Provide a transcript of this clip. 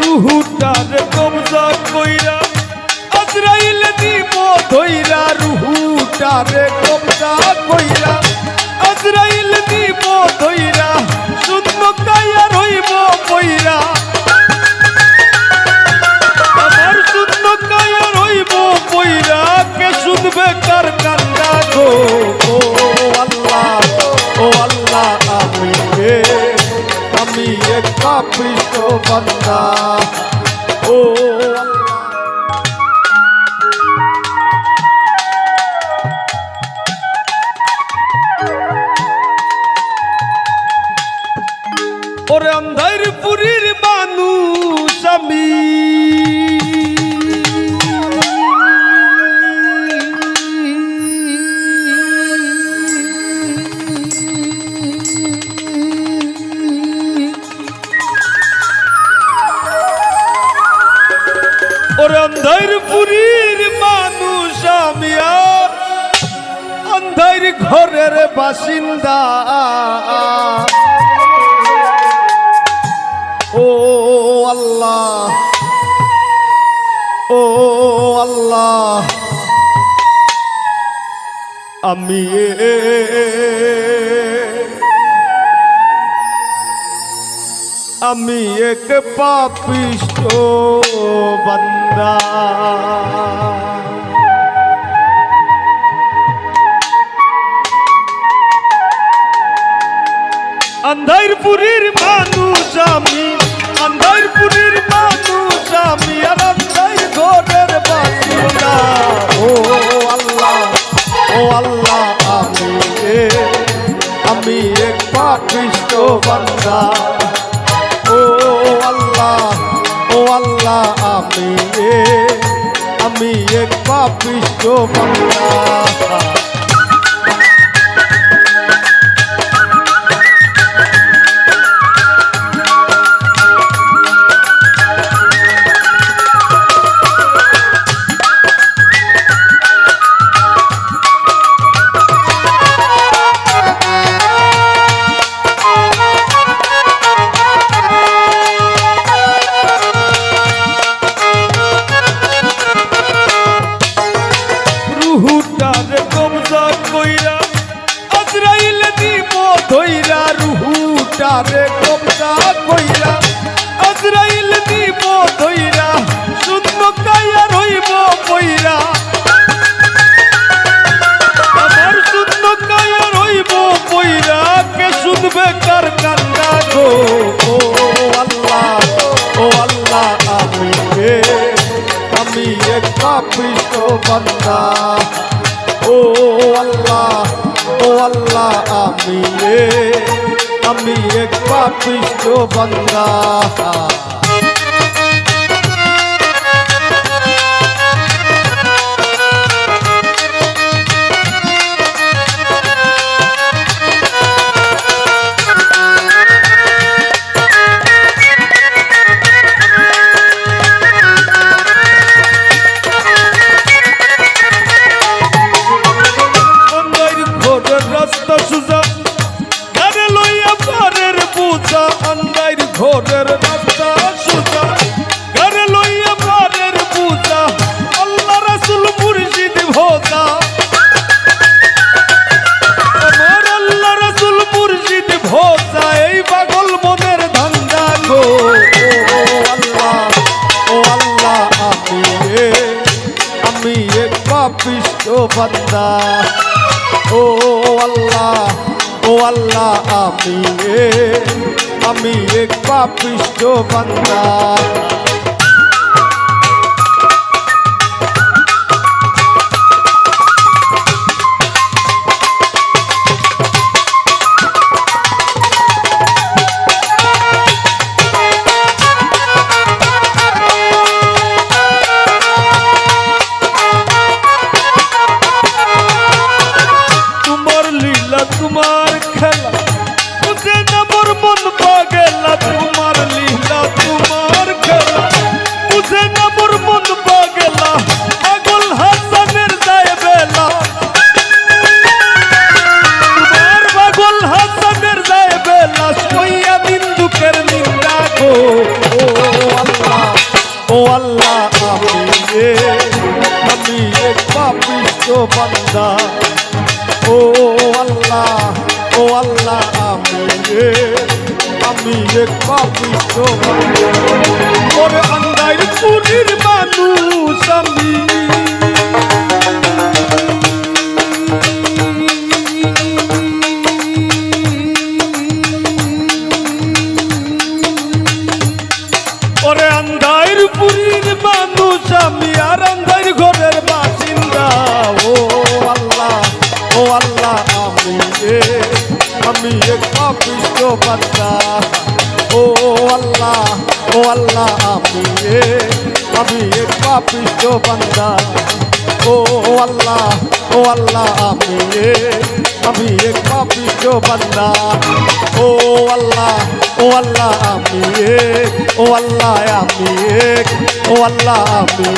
রুহুটারে কবজা কইরা আজরাইল দিব ধইরা, রুহুটারে কবজা কইরা আজরাইল দিব ধইরা, শূন্য কায়া রইব কইরা, আমার শূন্য কায়া রইব কইরা, কে শুনবে কার কান্না গো। ও আল্লাহ, ও আল্লাহ, আমি এক পাপিষ্ঠ বান্দা। ও ওরে অন্ধার পুরীর মানুষ আমি, ওরে অন্ধার পুরীর মানুষ আমি, আর অন্ধার ঘরের বাসিন্দা। ও আল্লাহ, ও আল্লাহ, আমি এক পাপিষ্ঠ বান্দা। আন্ধারপুরীর মানুষ আমি, আন্ধারপুরীর মানুষ আমি, আর আন্ধার ঘরের বাসিন্দা। ও আল্লাহ, ও আল্লাহ, আমি এক পাপিষ্ঠ বান্দা। ও আল্লাহ, ও আল্লাহ, আমি এক পাপিষ্ঠ বান্দা। রুহুটারে কবজা কইরা আজরাইল দিব ধইরা, রুহুটারে কবজা কইরা আজরাইল দিব ধইরা, শূন্য কায়া রইব কইরা, আমার শূন্য কায়া রইব কইরা, কে শুনবে কার কান্না গো। ও আল্লাহ, ও আল্লাহ, আমি এক পাপিষ্ঠ বান্দা। ও আল্লাহ, ও আল্লাহ, আমি এক পাপিষ্ঠ বান্দা। রাস্তা সুজা গাড়ি লইয়া পারের বুঝা, আন্দাইর ঘরের রাস্তা সুজা গাড়ি লইয়া পারের বুঝা, আল্লাহ রাসূল মুর্শিদ ভোজা, আমার আল্লাহ রাসূল মুর্শিদ ভোজা, এই পাগল মনের ধান্দা গো। ও আল্লাহ, ও আল্লাহ, আমি এক পাপিষ্ঠ বান্দা। ও আল্লাহ, ও আল্লাহ, আমি এক পাপিষ্ঠ বান্দা। তোমার খেলা বুঝে না মোর মন পাগলা, তোমার লীলা তোমার খেলা বান্দা ও আল্লাহ আমি এক পাপিষ্ঠ বান্দা ওরে আন্দাইর পুরীর মানুষ আমি ওরে আন্দাইর পুরীর মানুষ আমি আর আন্দাইর ঘরের বাসিন্দা ও আল্লাহ আমি এক পাপিষ্ঠ বান্দা ও আল্লাহ আমি এক পাপিষ্ঠ বান্দা ও আল্লাহ আমি এক পাপিষ্ঠ বান্দা ও আল্লাহ আমি এক ও আল্লাহ আমি